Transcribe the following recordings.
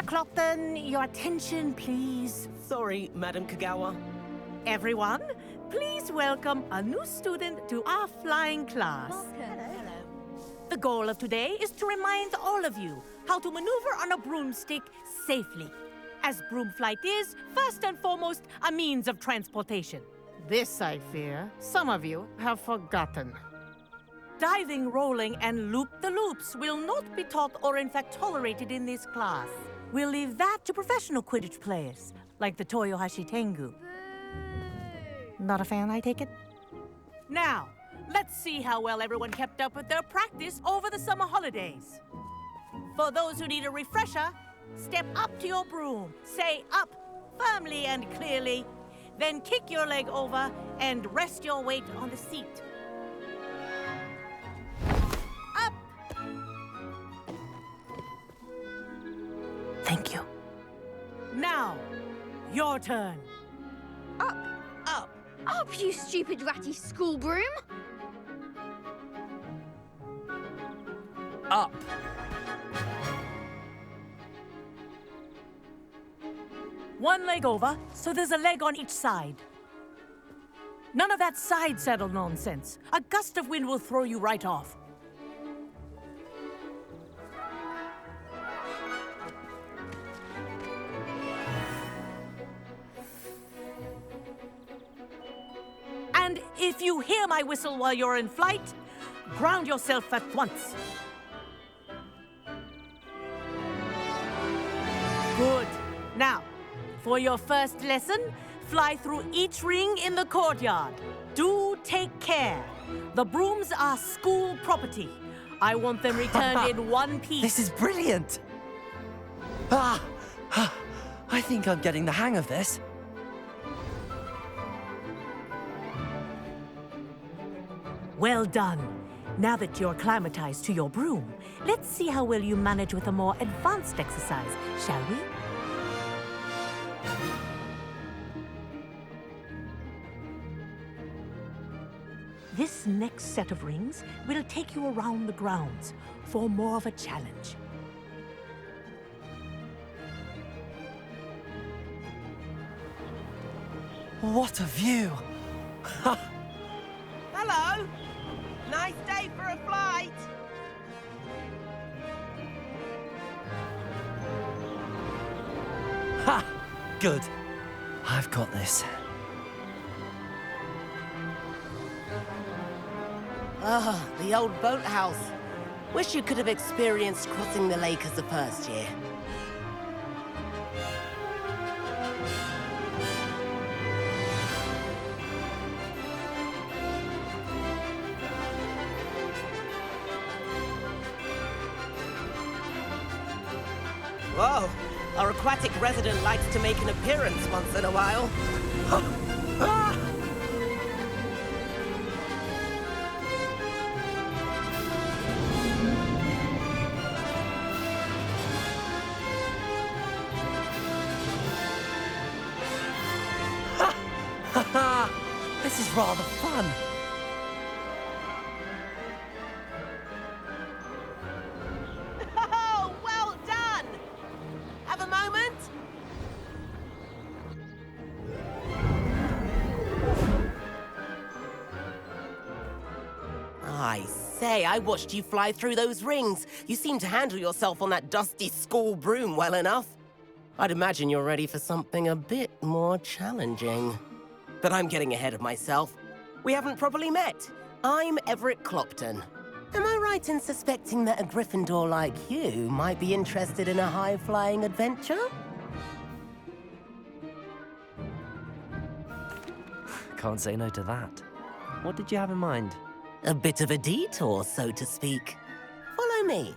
Clopton, your attention, please. Sorry, Madam Kagawa. Everyone, please welcome a new student to our flying class. Hello. The goal of today is to remind all of you how to maneuver on a broomstick safely, as broom flight is, first and foremost, a means of transportation. This, I fear, some of you have forgotten. Diving, rolling, and loop-the-loops will not be taught or in fact tolerated in this class. We'll leave that to professional Quidditch players, like the Toyohashi Tengu. Not a fan, I take it? Now, let's see how well everyone kept up with their practice over the summer holidays. For those who need a refresher, step up to your broom, say up firmly and clearly, then kick your leg over and rest your weight on the seat. Up! Thank you. Now, your turn. Up, you stupid ratty school broom! Up. One leg over, so there's a leg on each side. None of that side saddle nonsense. A gust of wind will throw you right off. And if you hear my whistle while you're in flight, ground yourself at once. Good. Now, for your first lesson, fly through each ring in the courtyard. Do take care. The brooms are school property. I want them returned in one piece. This is brilliant! I think I'm getting the hang of this. Well done. Now that you're acclimatized to your broom, let's see how well you manage with a more advanced exercise, shall we? This next set of rings will take you around the grounds for more of a challenge. What a view! Hello. Nice day for a flight. Ha! Good. I've got this. Ah, the old boathouse. Wish you could have experienced crossing the lake as the first year. Whoa, our aquatic resident likes to make an appearance once in a while. This is rather fun. Oh, well done! Have a moment? I say, I watched you fly through those rings. You seem to handle yourself on that dusty school broom well enough. I'd imagine you're ready for something a bit more challenging. But I'm getting ahead of myself. We haven't properly met. I'm Everett Clopton. Am I right in suspecting that a Gryffindor like you might be interested in a high-flying adventure? Can't say no to that. What did you have in mind? A bit of a detour, so to speak. Follow me.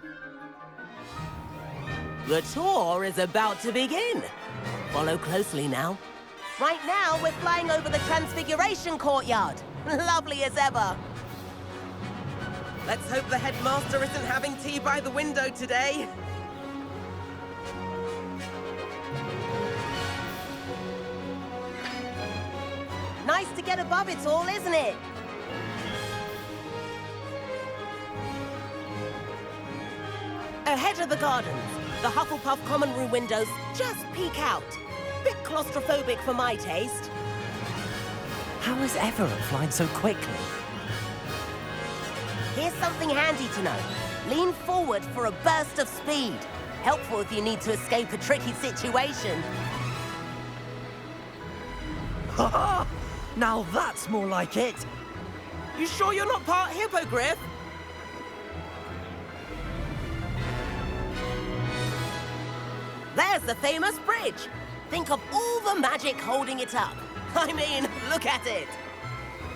The tour is about to begin. Follow closely now. Right now, we're flying over the Transfiguration Courtyard. Lovely as ever. Let's hope the headmaster isn't having tea by the window today. Nice to get above it all, isn't it? Ahead of the gardens, The Hufflepuff common room windows just peek out. Bit claustrophobic for my taste. How is Everett flying so quickly? Here's something handy to know. Lean forward for a burst of speed. Helpful if you need to escape a tricky situation. Ha! Now that's more like it! You sure you're not part hippogriff? There's the famous bridge. Think of all the magic holding it up. I mean, look at it.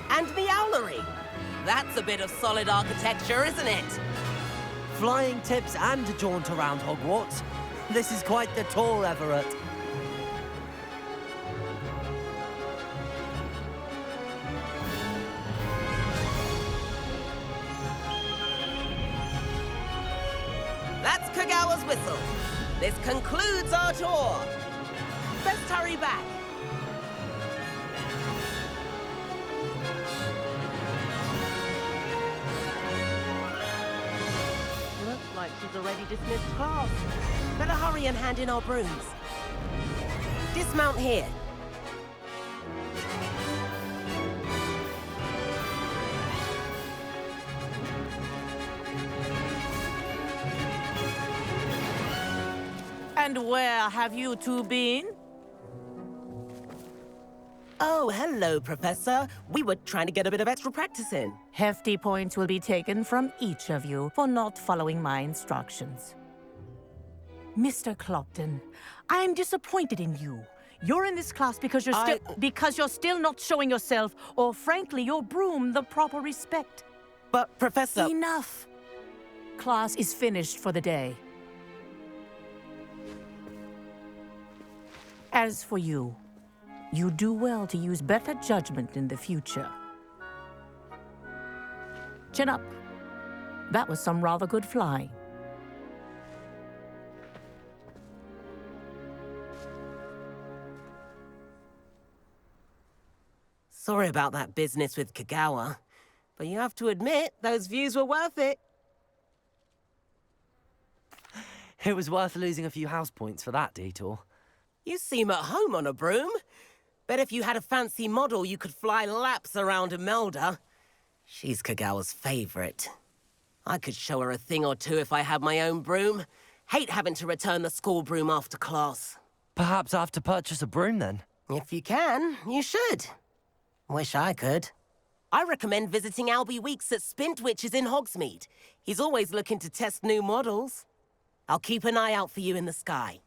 And the owlery. That's a bit of solid architecture, isn't it? Flying tips and a jaunt around Hogwarts. This is quite the tour, Everett. That's Kagawa's whistle. This concludes our tour. Best hurry back. Looks like she's already dismissed class. Better hurry and hand in our brooms. Dismount here. And where have you two been? Oh, hello, Professor. We were trying to get a bit of extra practice in. Hefty points will be taken from each of you for not following my instructions. Mr. Clopton, I'm disappointed in you. You're in this class because you're still not showing yourself, or frankly, your broom, the proper respect. But, Professor... Enough. Class is finished for the day. As for you, you do well to use better judgment in the future. Chin up. That was some rather good flying. Sorry about that business with Kagawa, but you have to admit, those views were worth it. It was worth losing a few house points for that detour. You seem at home on a broom. Bet if you had a fancy model, you could fly laps around Imelda. She's Kagawa's favorite. I could show her a thing or two if I had my own broom. Hate having to return the school broom after class. Perhaps I have to purchase a broom then? If you can, you should. Wish I could. I recommend visiting Albie Weeks at Spintwitches in Hogsmeade. He's always looking to test new models. I'll keep an eye out for you in the sky.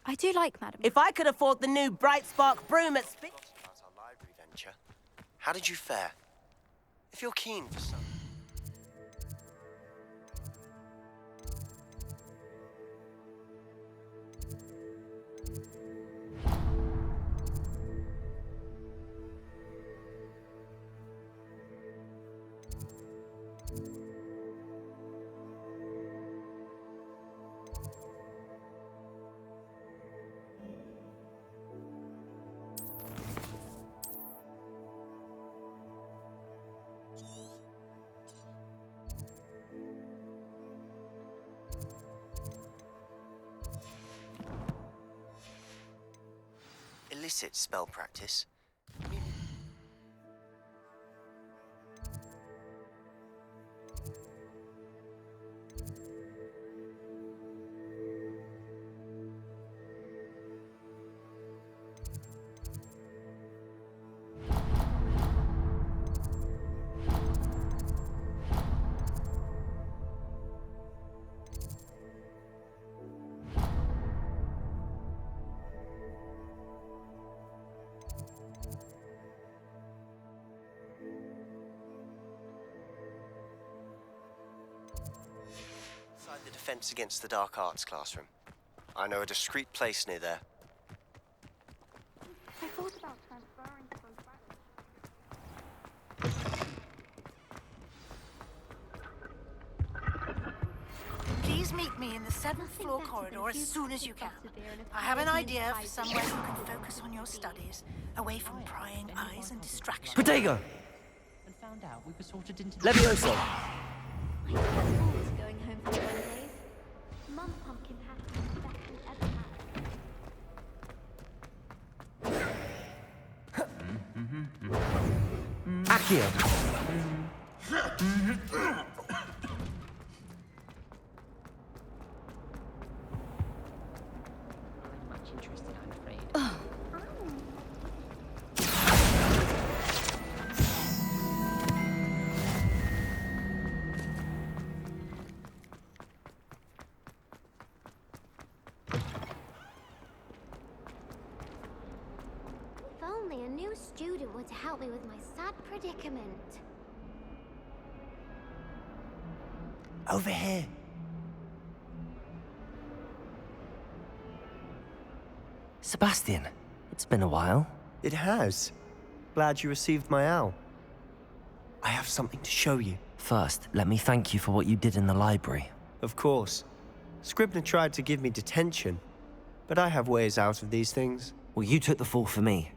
I do like Madam. If I could afford the new Bright Spark broom at Spint... About our library venture. How did you fare? If you're keen for some... illicit spell practice. The defense against the dark arts classroom. I know a discreet place near there. I thought about transferring from Please meet me in the 7th floor corridor as soon as you can. I have an idea for somewhere you can focus on your studies, away from prying eyes and distractions. Protego! And found out we were sorted into... Levioso! I look forward to going home for the holidays. Mum pumpkin patch is the best we've ever had. Accio! Much interested, I'm afraid. If only a new student were to help me with my sad predicament. Over here. Sebastian, it's been a while. It has. Glad you received my owl. I have something to show you. First, let me thank you for what you did in the library. Of course. Scribner tried to give me detention, but I have ways out of these things. Well, you took the fall for me,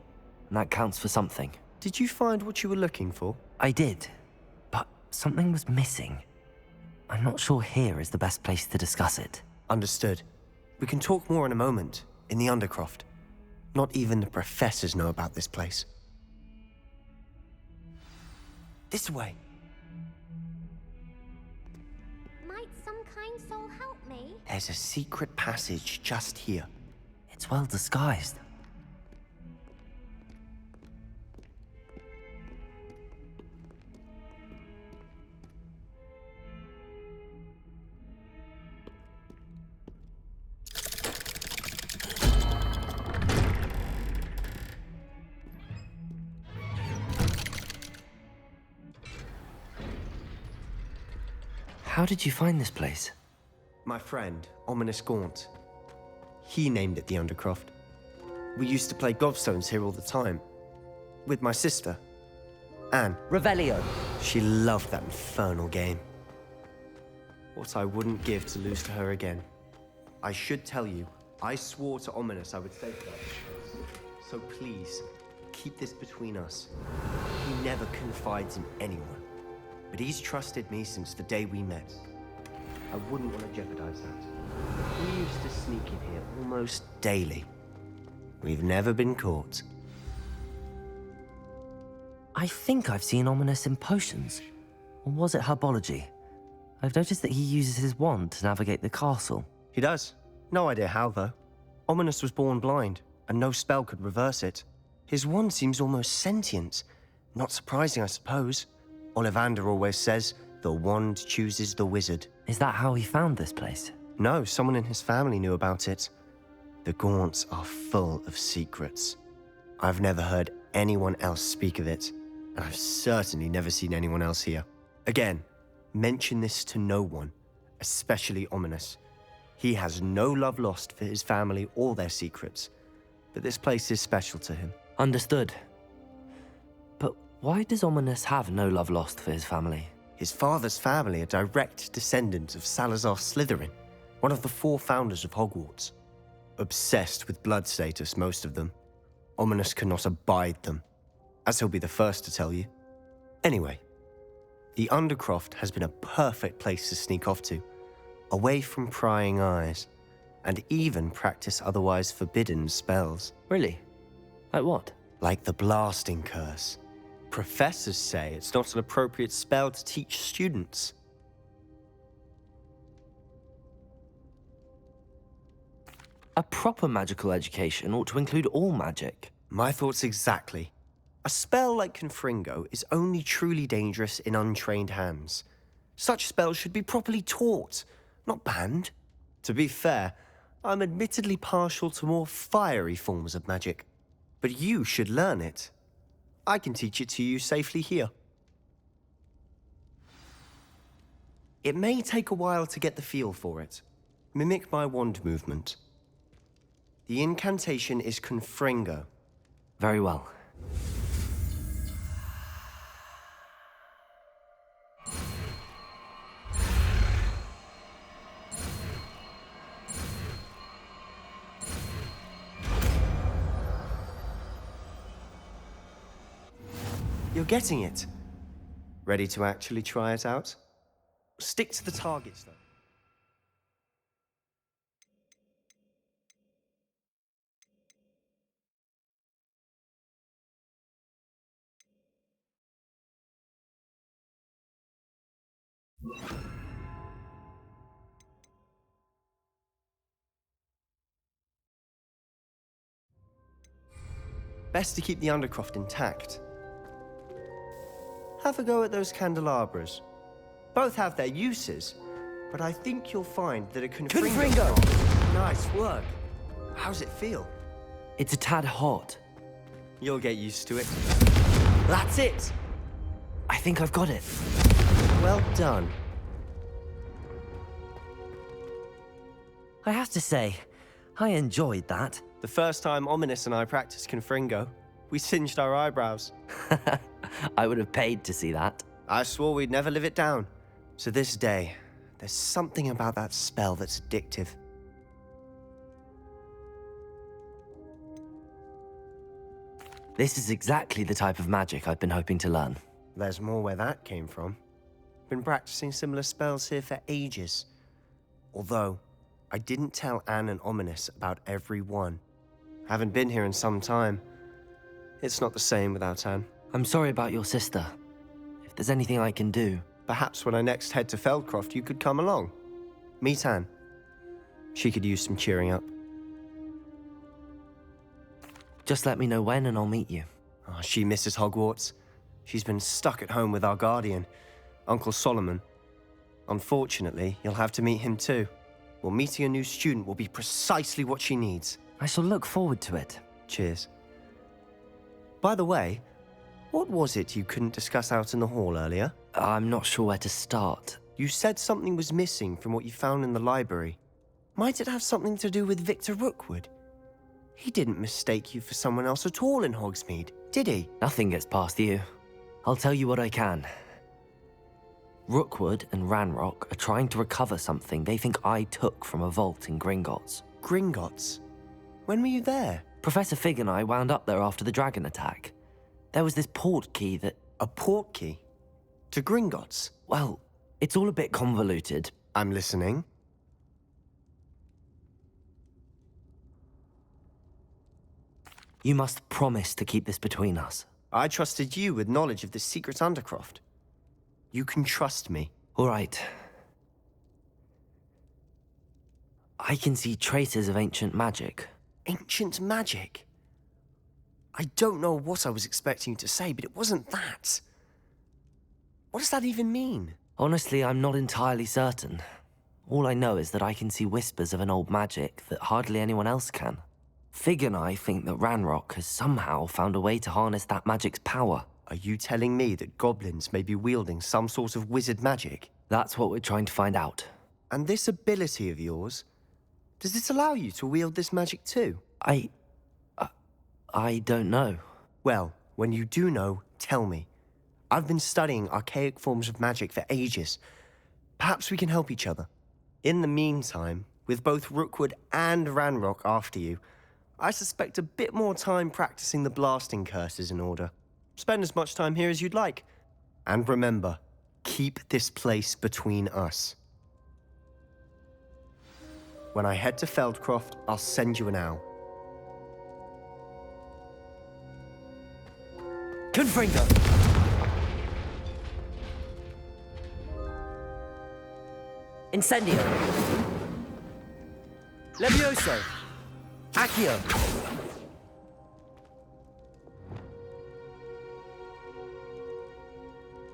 and that counts for something. Did you find what you were looking for? I did, but something was missing. I'm not sure here is the best place to discuss it. Understood. We can talk more in a moment, in the Undercroft. Not even the professors know about this place. This way. Might some kind soul help me? There's a secret passage just here. It's well disguised. How did you find this place? My friend, Ominous Gaunt. He named it the Undercroft. We used to play gobstones here all the time. With my sister, Anne. Revelio. She loved that infernal game. What I wouldn't give to lose to her again. I should tell you, I swore to Ominous I would stay for that. So please, keep this between us. He never confides in anyone. But he's trusted me since the day we met. I wouldn't want to jeopardize that. We used to sneak in here almost daily. We've never been caught. I think I've seen Ominous in potions. Or was it herbology? I've noticed that he uses his wand to navigate the castle. He does. No idea how, though. Ominous was born blind, and no spell could reverse it. His wand seems almost sentient. Not surprising, I suppose. Ollivander always says, the wand chooses the wizard. Is that how he found this place? No, someone in his family knew about it. The Gaunts are full of secrets. I've never heard anyone else speak of it, and I've certainly never seen anyone else here. Again, mention this to no one, especially Ominous. He has no love lost for his family or their secrets, but this place is special to him. Understood. But why does Ominous have no love lost for his family? His father's family are direct descendants of Salazar Slytherin, one of the 4 founders of Hogwarts. Obsessed with blood status, most of them. Ominous cannot abide them, as he'll be the first to tell you. Anyway, the Undercroft has been a perfect place to sneak off to, away from prying eyes, and even practice otherwise forbidden spells. Really? Like what? Like the Blasting Curse. Professors say it's not an appropriate spell to teach students. A proper magical education ought to include all magic. My thoughts exactly. A spell like Confringo is only truly dangerous in untrained hands. Such spells should be properly taught, not banned. To be fair, I'm admittedly partial to more fiery forms of magic. But you should learn it. I can teach it to you safely here. It may take a while to get the feel for it. Mimic my wand movement. The incantation is Confringo. Very well. You're getting it. Ready to actually try it out? Stick to the targets, though. Best to keep the Undercroft intact. Have a go at those candelabras. Both have their uses, but I think you'll find that a Confringo... Nice work. How's it feel? It's a tad hot. You'll get used to it. That's it! I think I've got it. Well done. I have to say, I enjoyed that. The first time Ominous and I practiced Confringo, we singed our eyebrows. I would have paid to see that. I swore we'd never live it down. To this day, there's something about that spell that's addictive. This is exactly the type of magic I've been hoping to learn. There's more where that came from. Been practicing similar spells here for ages. Although, I didn't tell Anne and Ominous about every one. Haven't been here in some time. It's not the same without Anne. I'm sorry about your sister. If there's anything I can do... Perhaps when I next head to Feldcroft, you could come along. Meet Anne. She could use some cheering up. Just let me know when and I'll meet you. Oh, she misses Hogwarts. She's been stuck at home with our guardian, Uncle Solomon. Unfortunately, you'll have to meet him too. Well, meeting a new student will be precisely what she needs. I shall look forward to it. Cheers. By the way, what was it you couldn't discuss out in the hall earlier? I'm not sure where to start. You said something was missing from what you found in the library. Might it have something to do with Victor Rookwood? He didn't mistake you for someone else at all in Hogsmeade, did he? Nothing gets past you. I'll tell you what I can. Rookwood and Ranrock are trying to recover something they think I took from a vault in Gringotts. Gringotts? When were you there? Professor Fig and I wound up there after the dragon attack. There was this port key that... A port key? To Gringotts? Well, it's all a bit convoluted. I'm listening. You must promise to keep this between us. I trusted you with knowledge of the secret Undercroft. You can trust me. All right. I can see traces of ancient magic. Ancient magic? I don't know what I was expecting you to say, but it wasn't that. What does that even mean? Honestly, I'm not entirely certain. All I know is that I can see whispers of an old magic that hardly anyone else can. Fig and I think that Ranrock has somehow found a way to harness that magic's power. Are you telling me that goblins may be wielding some sort of wizard magic? That's what we're trying to find out. And this ability of yours, does it allow you to wield this magic too? I don't know. Well, when you do know, tell me. I've been studying archaic forms of magic for ages. Perhaps we can help each other. In the meantime, with both Rookwood and Ranrock after you, I suspect a bit more time practicing the blasting curse is in order. Spend as much time here as you'd like. And remember, keep this place between us. When I head to Feldcroft, I'll send you an owl. Confringo! Incendio! Levioso! Accio!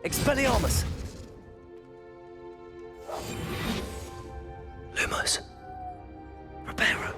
Expelliarmus! Lumos! Reparo!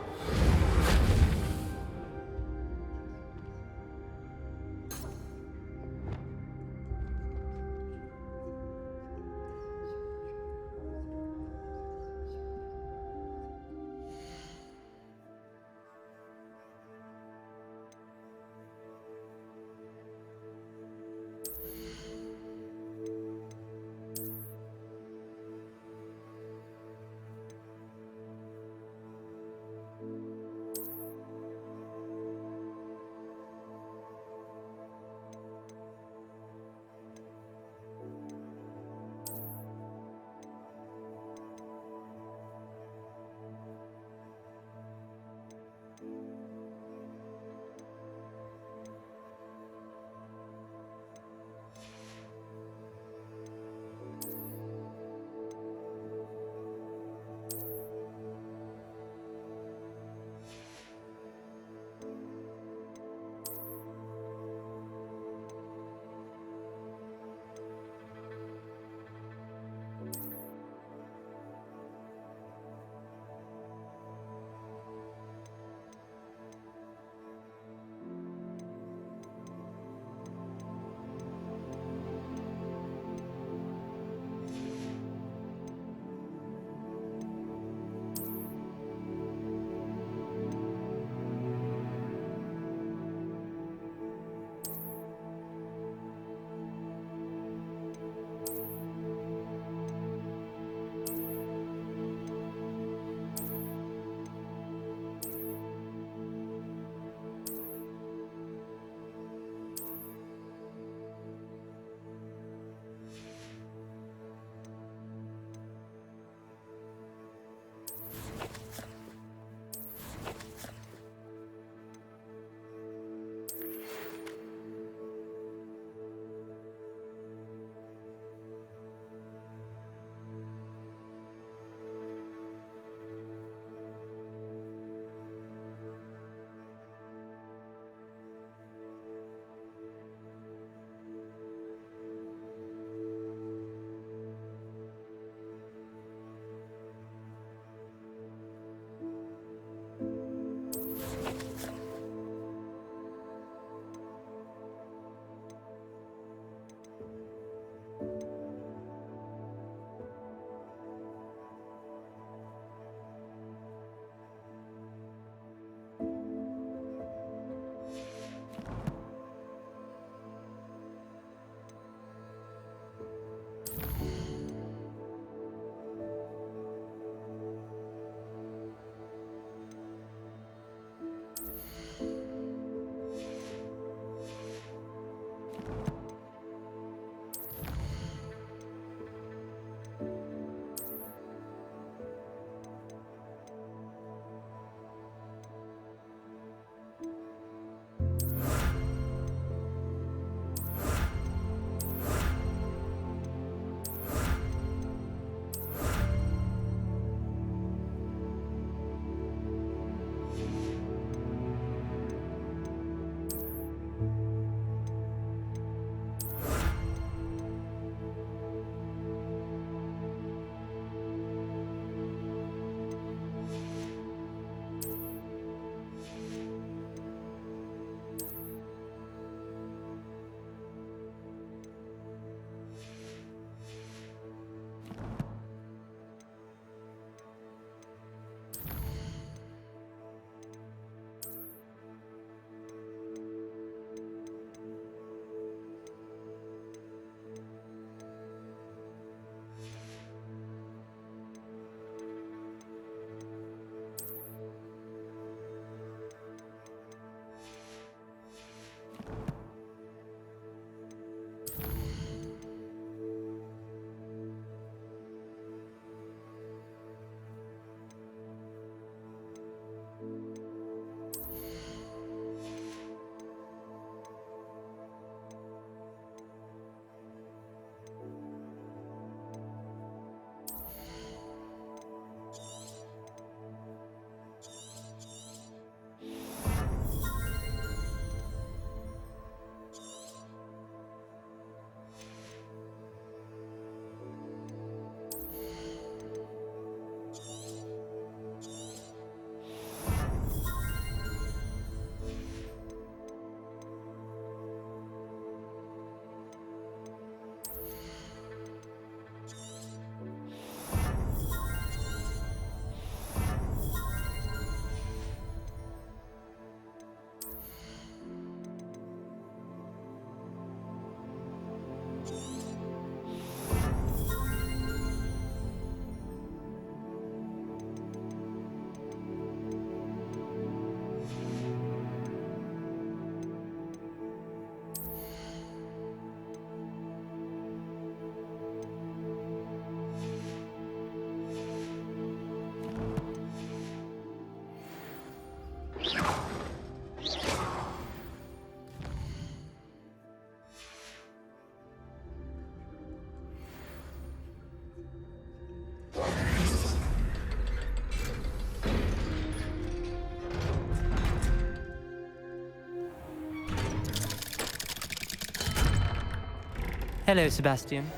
Hello, Sebastian.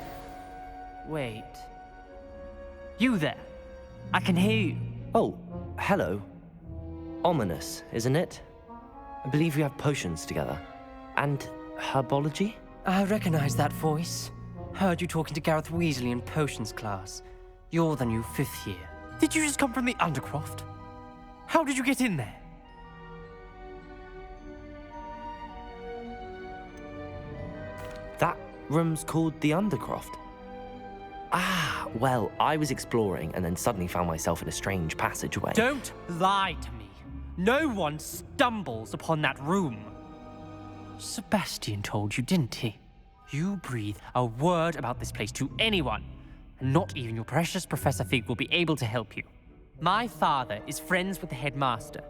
Wait. You there? I can hear you. Oh, hello. Ominous, isn't it? I believe we have potions together. And herbology? I recognize that voice. Heard you talking to Gareth Weasley in potions class. You're the new 5th year. Did you just come from the Undercroft? How did you get in there? That room's called the Undercroft. Ah, well, I was exploring and then suddenly found myself in a strange passageway. Don't lie to me. No one stumbles upon that room. Sebastian told you, didn't he? You breathe a word about this place to anyone, and not even your precious Professor Fig will be able to help you. My father is friends with the headmaster.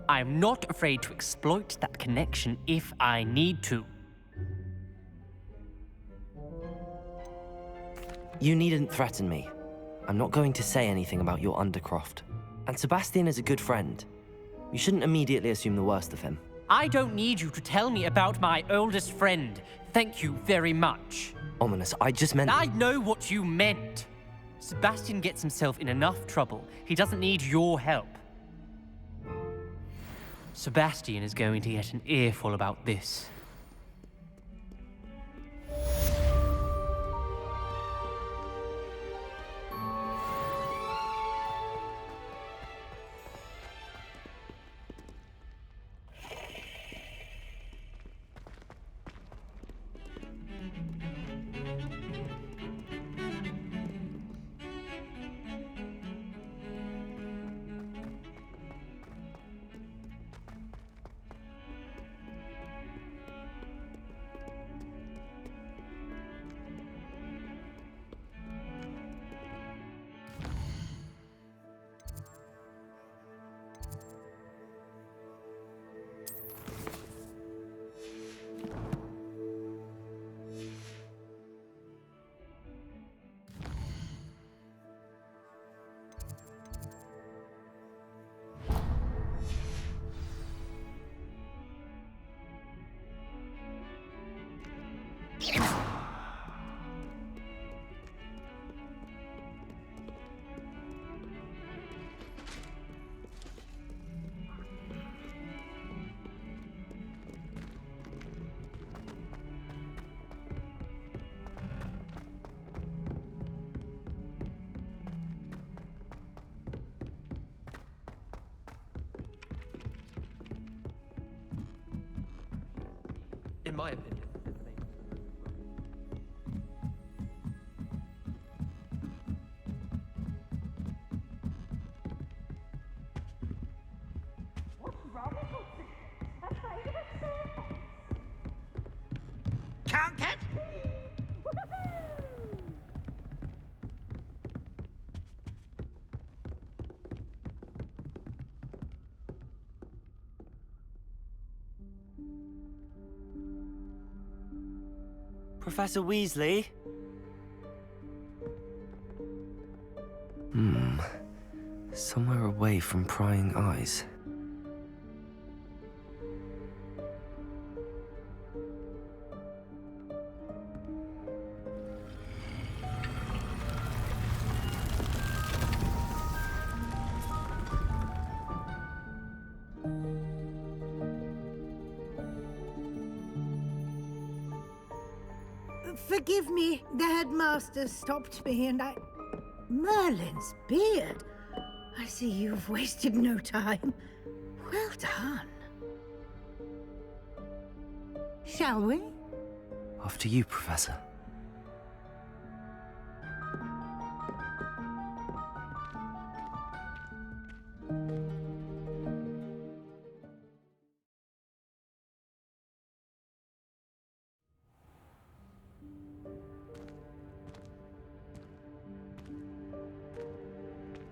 I am not afraid to exploit that connection if I need to. You needn't threaten me. I'm not going to say anything about your Undercroft. And Sebastian is a good friend. You shouldn't immediately assume the worst of him. I don't need you to tell me about my oldest friend. Thank you very much. Ominous, I just meant... I know what you meant. Sebastian gets himself in enough trouble. He doesn't need your help. Sebastian is going to get an earful about this. In my opinion. Can't catch. Professor Weasley? Somewhere away from prying eyes. Forgive me, the headmaster stopped me and I... Merlin's beard. I see you've wasted no time. Well done. Shall we? After you, Professor.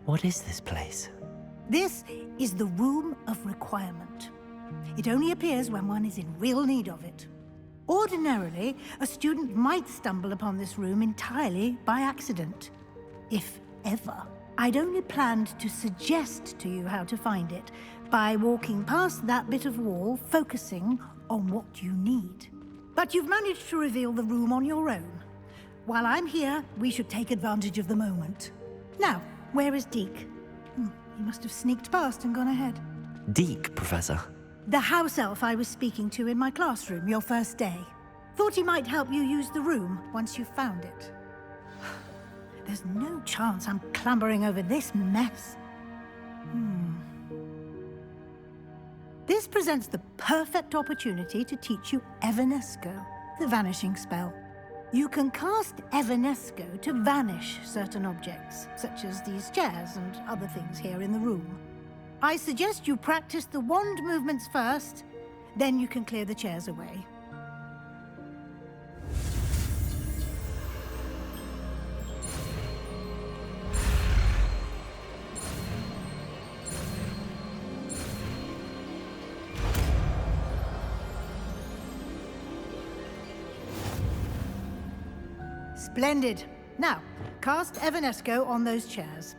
What is this place? This is the Room of Requirement. It only appears when one is in real need of it. Ordinarily, a student might stumble upon this room entirely by accident. If ever. I'd only planned to suggest to you how to find it by walking past that bit of wall, focusing on what you need. But you've managed to reveal the room on your own. While I'm here, we should take advantage of the moment. Now, where is Deke? He must have sneaked past and gone ahead. Deke, Professor. The house elf I was speaking to in my classroom your first day. Thought he might help you use the room once you found it. There's no chance I'm clambering over this mess. This presents the perfect opportunity to teach you Evanesco, the vanishing spell. You can cast Evanesco to vanish certain objects, such as these chairs and other things here in the room. I suggest you practice the wand movements first, then you can clear the chairs away. Splendid. Now, cast Evanesco on those chairs.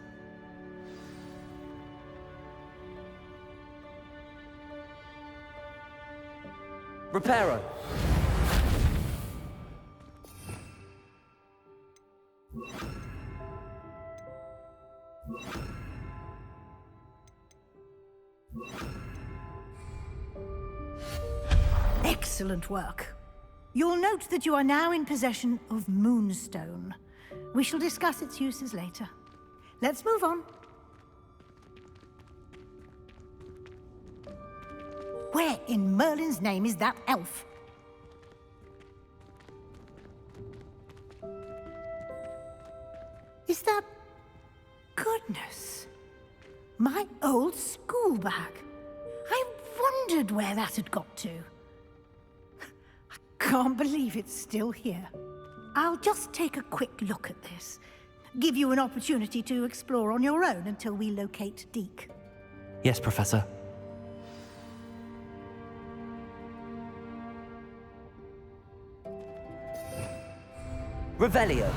Reparo. Excellent work. You'll note that you are now in possession of Moonstone. We shall discuss its uses later. Let's move on. Where in Merlin's name is that elf? Is that... Goodness. My old school bag. I wondered where that had got to. Can't believe it's still here. I'll just take a quick look at this. Give you an opportunity to explore on your own until we locate Deke. Yes, Professor. Revelio.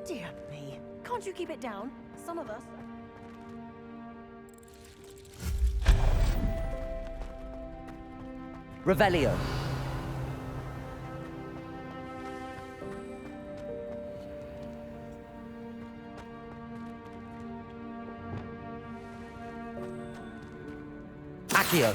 Dear me. Can't you keep it down? Some of us... Revelio. Accio.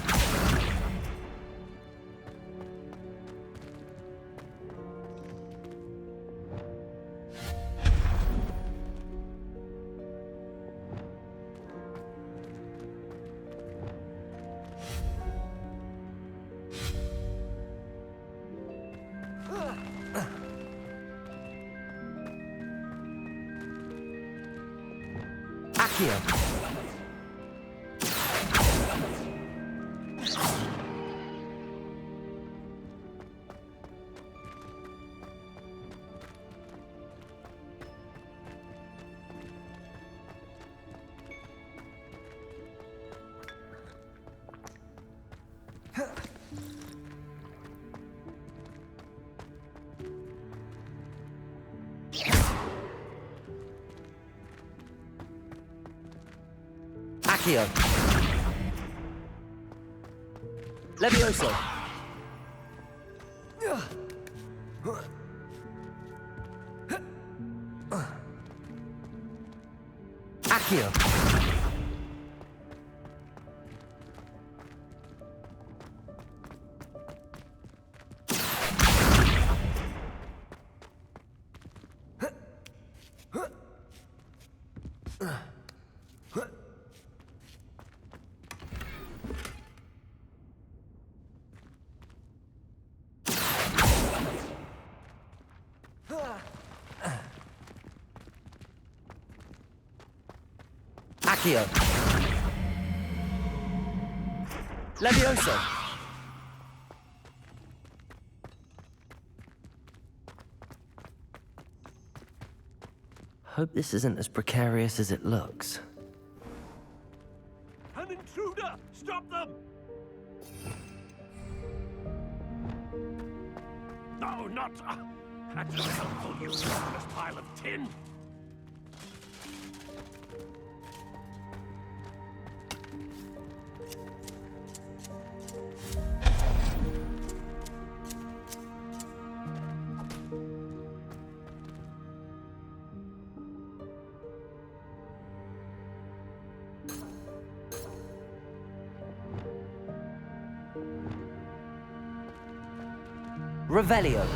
Accio. Accio. Levioso. Accio. Accio. Levioso. Hope this isn't as precarious as it looks. An intruder! Stop them! No, not... that's not helpful, you useless pile of tin! Revelio.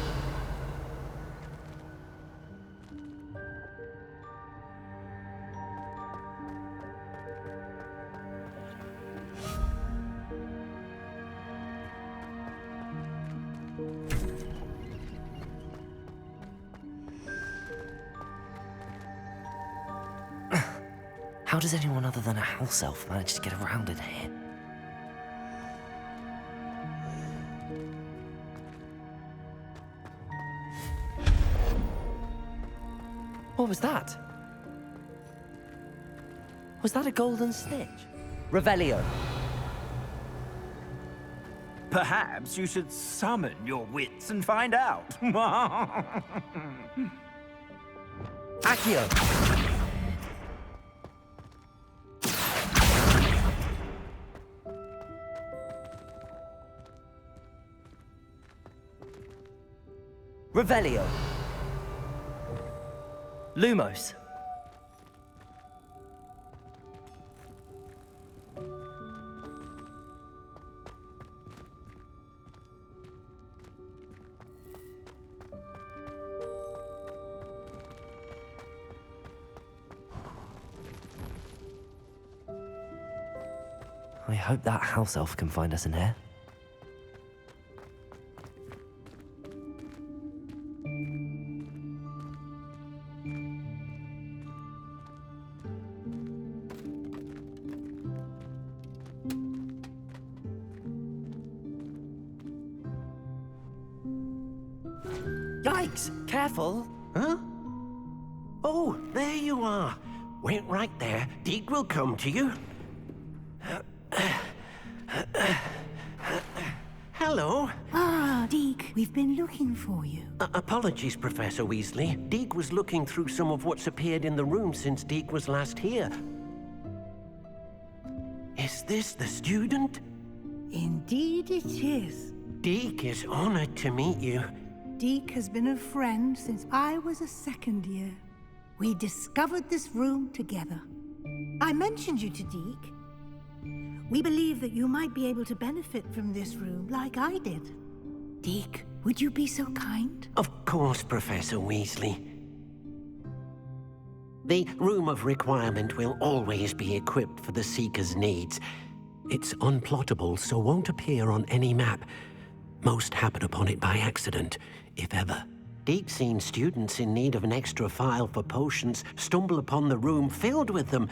How does anyone other than a house elf manage to get around in here? What was that? Was that a golden snitch? Revelio. Perhaps you should summon your wits and find out. Accio. Revelio. Lumos. I hope that house elf can find us in here. Yikes! Careful! Huh? Oh, there you are. Wait right there. Deke will come to you. Hello. Ah, Deke, we've been looking for you. Apologies, Professor Weasley. Deke was looking through some of what's appeared in the room since Deke was last here. Is this the student? Indeed it is. Deke is honored to meet you. Deke has been a friend since I was a second year. We discovered this room together. I mentioned you to Deke. We believe that you might be able to benefit from this room like I did. Deke, would you be so kind? Of course, Professor Weasley. The Room of Requirement will always be equipped for the Seeker's needs. It's unplottable, so won't appear on any map. Most happen upon it by accident, if ever. Deke's seen students in need of an extra file for potions stumble upon the room filled with them.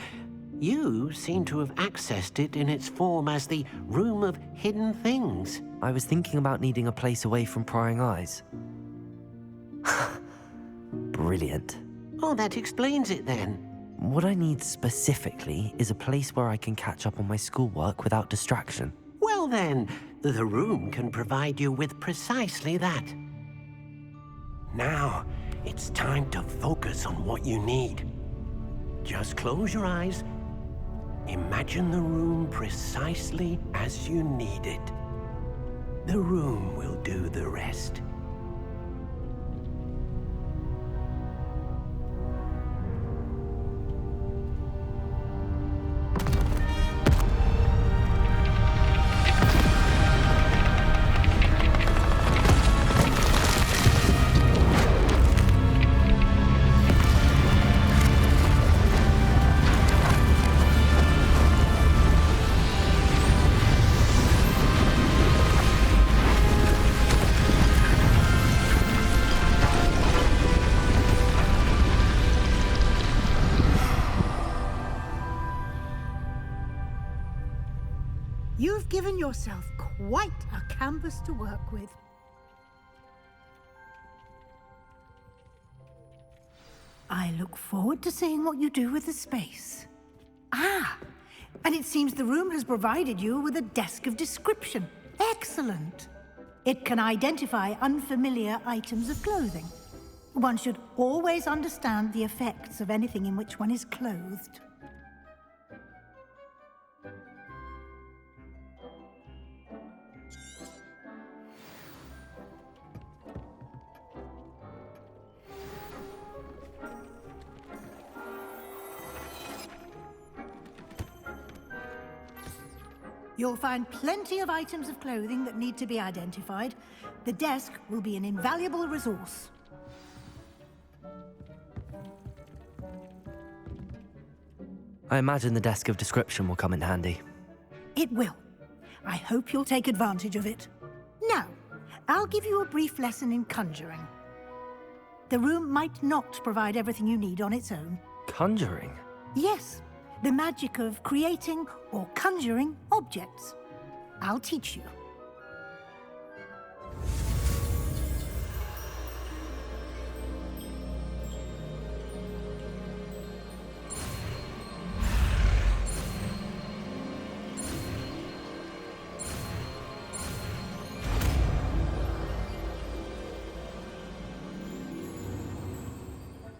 You seem to have accessed it in its form as the Room of Hidden Things. I was thinking about needing a place away from prying eyes. Brilliant. Oh, that explains it then. What I need specifically is a place where I can catch up on my schoolwork without distraction. Well then, the room can provide you with precisely that. Now, it's time to focus on what you need. Just close your eyes. Imagine the room precisely as you need it. The room will do the rest. You've given yourself quite a canvas to work with. I look forward to seeing what you do with the space. Ah, and it seems the room has provided you with a desk of description. Excellent. It can identify unfamiliar items of clothing. One should always understand the effects of anything in which one is clothed. You'll find plenty of items of clothing that need to be identified. The desk will be an invaluable resource. I imagine the desk of description will come in handy. It will. I hope you'll take advantage of it. Now, I'll give you a brief lesson in conjuring. The room might not provide everything you need on its own. Conjuring? Yes, the magic of creating or conjuring objects. I'll teach you.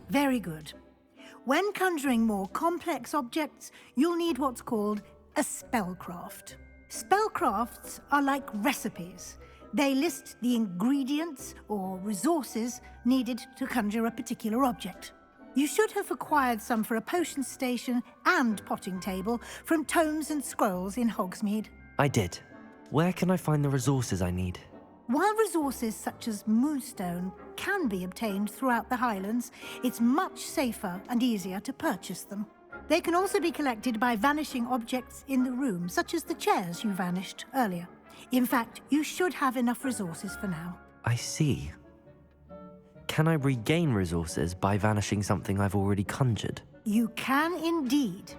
Very good. When conjuring more complex objects, you'll need what's called a spellcraft. Spellcrafts are like recipes. They list the ingredients or resources needed to conjure a particular object. You should have acquired some for a potion station and potting table from tomes and scrolls in Hogsmeade. I did. Where can I find the resources I need? While resources such as moonstone can be obtained throughout the Highlands, it's much safer and easier to purchase them. They can also be collected by vanishing objects in the room, such as the chairs you vanished earlier. In fact, you should have enough resources for now. I see. Can I regain resources by vanishing something I've already conjured? You can indeed.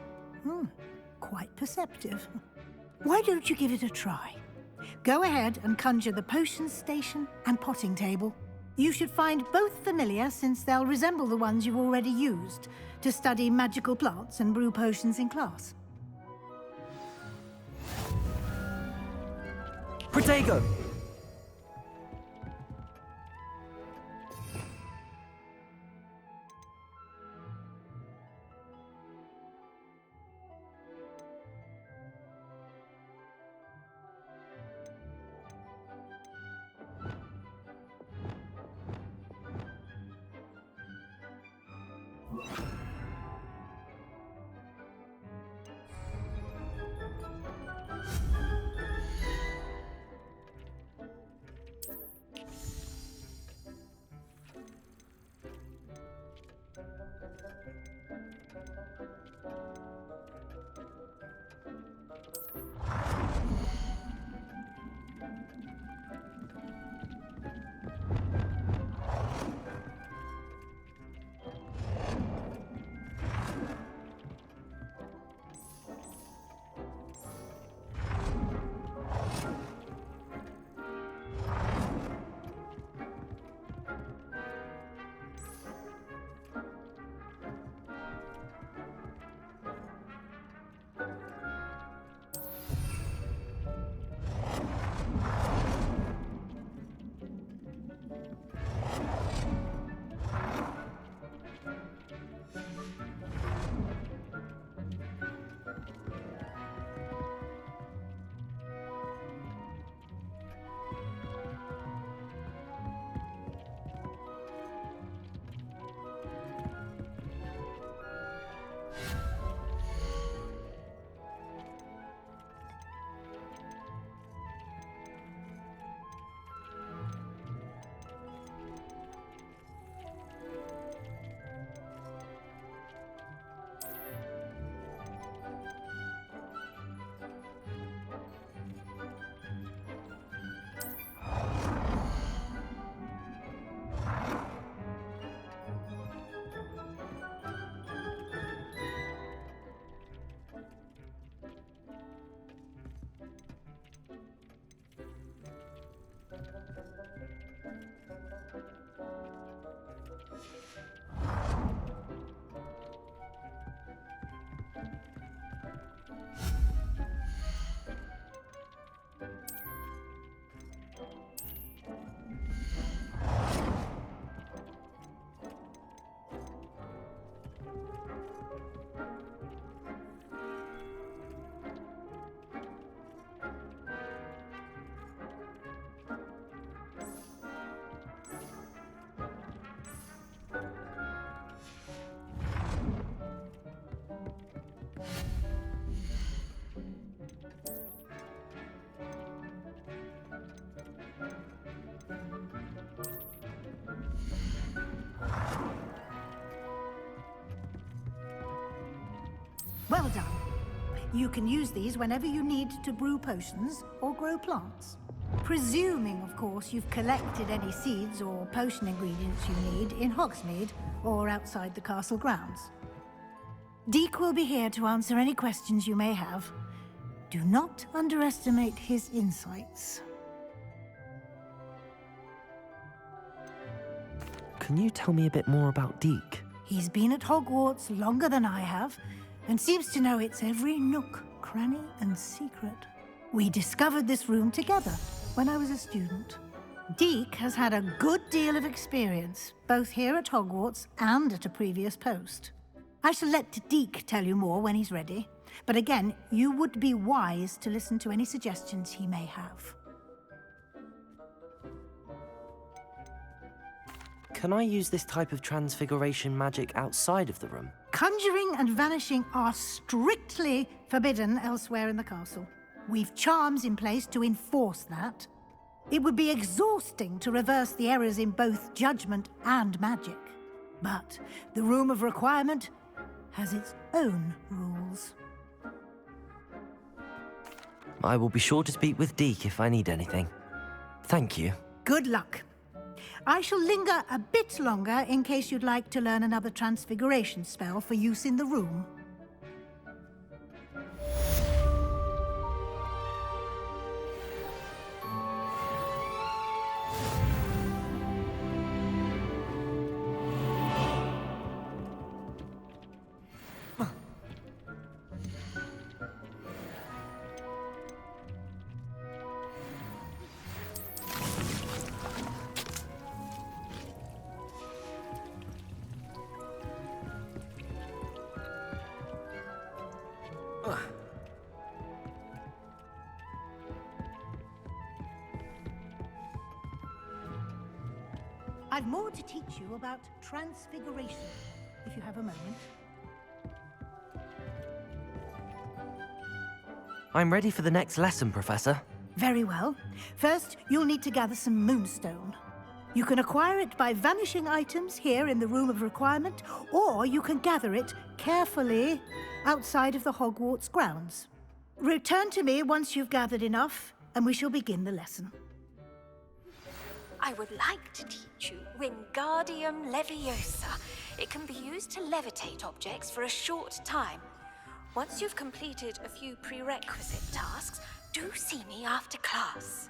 Quite perceptive. Why don't you give it a try? Go ahead and conjure the potion station and potting table. You should find both familiar, since they'll resemble the ones you've already used to study magical plants and brew potions in class. Protego! Well done. You can use these whenever you need to brew potions or grow plants. Presuming, of course, you've collected any seeds or potion ingredients you need in Hogsmeade or outside the castle grounds. Deek will be here to answer any questions you may have. Do not underestimate his insights. Can you tell me a bit more about Deek? He's been at Hogwarts longer than I have, and seems to know its every nook, cranny, and secret. We discovered this room together when I was a student. Deek has had a good deal of experience, both here at Hogwarts and at a previous post. I shall let Deek tell you more when he's ready, but again, you would be wise to listen to any suggestions he may have. Can I use this type of transfiguration magic outside of the room? Conjuring and vanishing are strictly forbidden elsewhere in the castle. We've charms in place to enforce that. It would be exhausting to reverse the errors in both judgment and magic. But the Room of Requirement has its own rules. I will be sure to speak with Deek if I need anything. Thank you. Good luck. I shall linger a bit longer in case you'd like to learn another transfiguration spell for use in the room. I've more to teach you about transfiguration, if you have a moment. I'm ready for the next lesson, Professor. Very well. First, you'll need to gather some moonstone. You can acquire it by vanishing items here in the Room of Requirement, or you can gather it carefully outside of the Hogwarts grounds. Return to me once you've gathered enough, and we shall begin the lesson. I would like to teach you Wingardium Leviosa. It can be used to levitate objects for a short time. Once you've completed a few prerequisite tasks, do see me after class.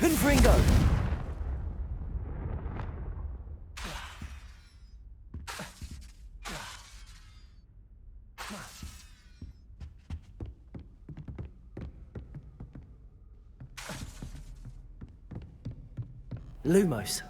Confringo! Lumos.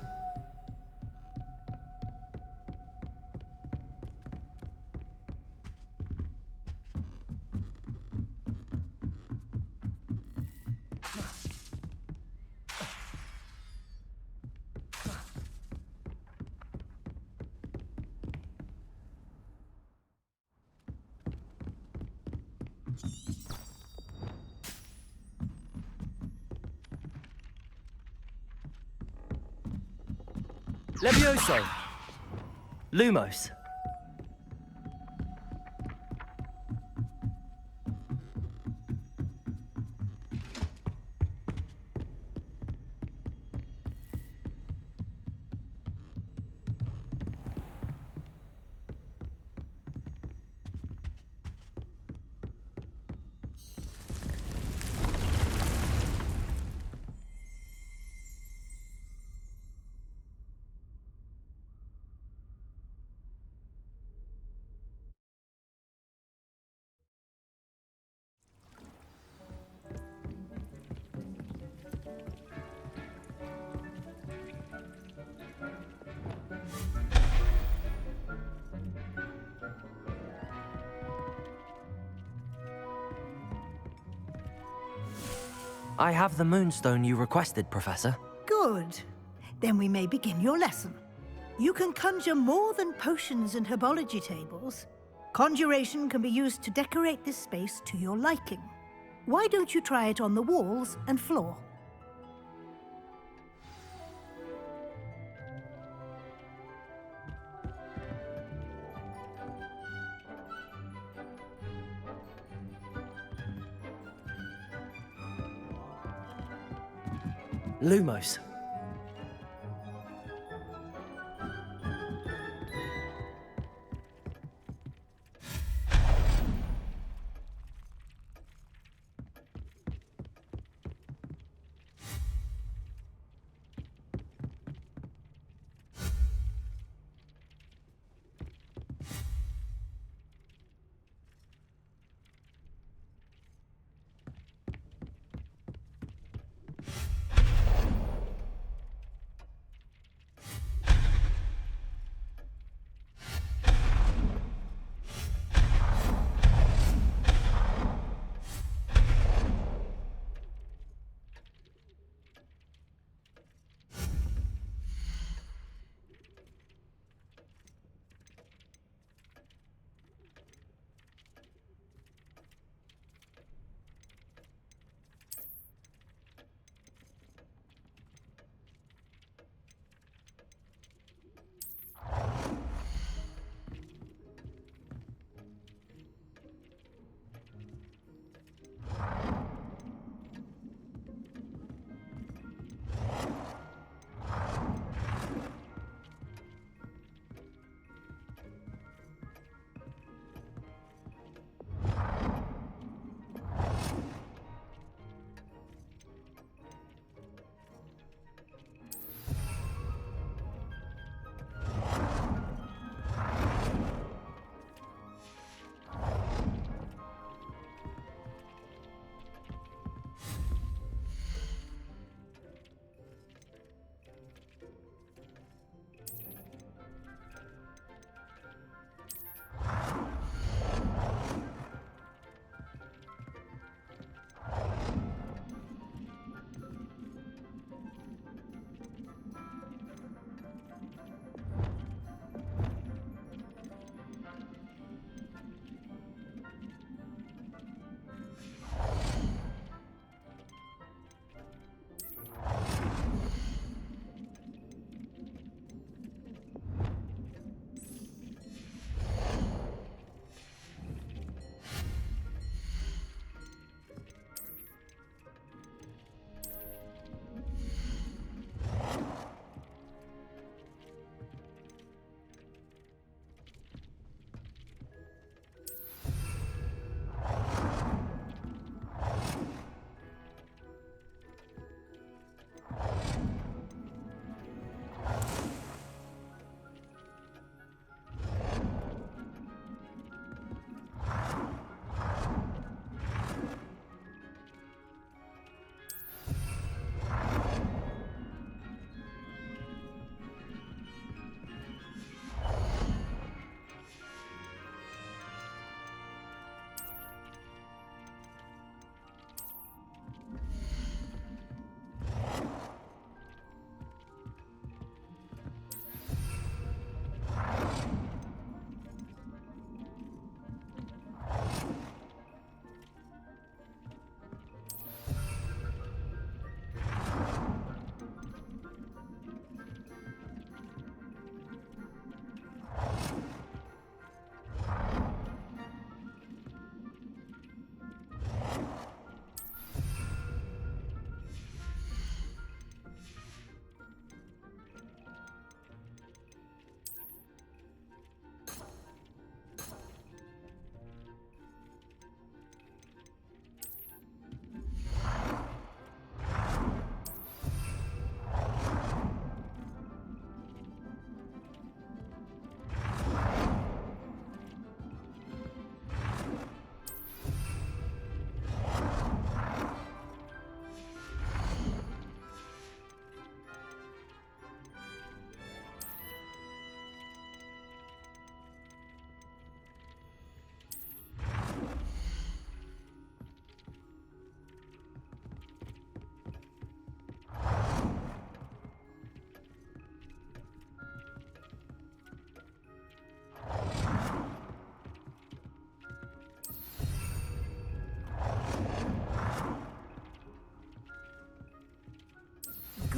Levioso! Lumos. I have the moonstone you requested, Professor. Good. Then we may begin your lesson. You can conjure more than potions and herbology tables. Conjuration can be used to decorate this space to your liking. Why don't you try it on the walls and floor? Lumos.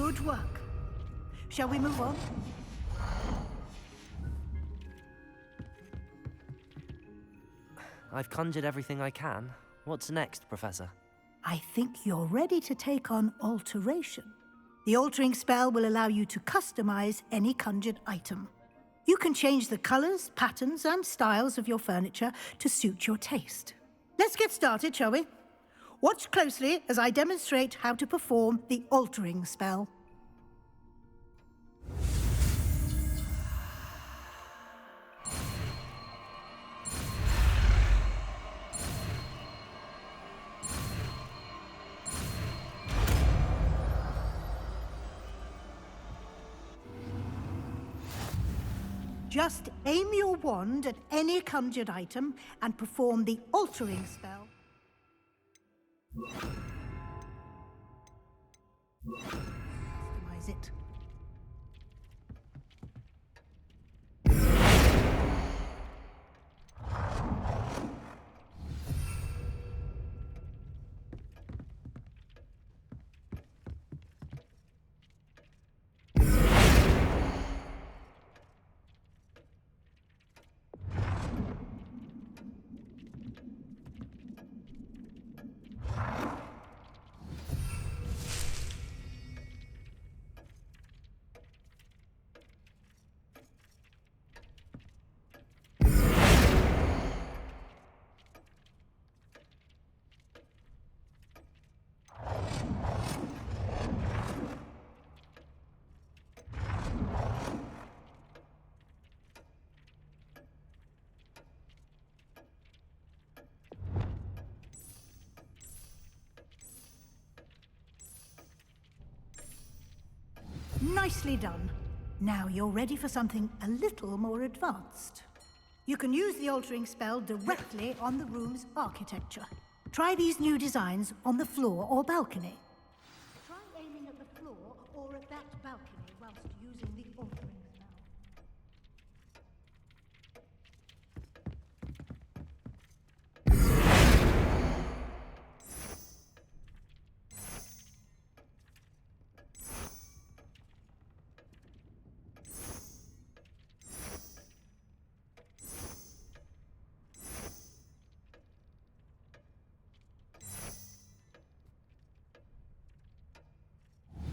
Good work. Shall we move on? I've conjured everything I can. What's next, Professor? I think you're ready to take on alteration. The altering spell will allow you to customize any conjured item. You can change the colors, patterns, and styles of your furniture to suit your taste. Let's get started, shall we? Watch closely as I demonstrate how to perform the altering spell. Just aim your wand at any conjured item and perform the altering spell. Customize it. Nicely done. Now you're ready for something a little more advanced. You can use the altering spell directly on the room's architecture. Try these new designs on the floor or balcony. Try aiming at the floor or at that balcony whilst using the altering spell.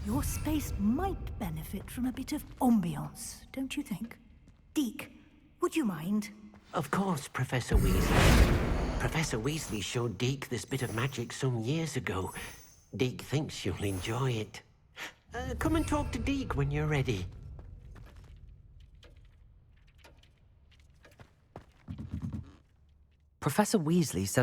Your space might benefit from a bit of ambiance, don't you think? Deke, would you mind? Of course, Professor Weasley. Professor Weasley showed Deke this bit of magic some years ago. Deke thinks you'll enjoy it. Come and talk to Deke when you're ready. Professor Weasley said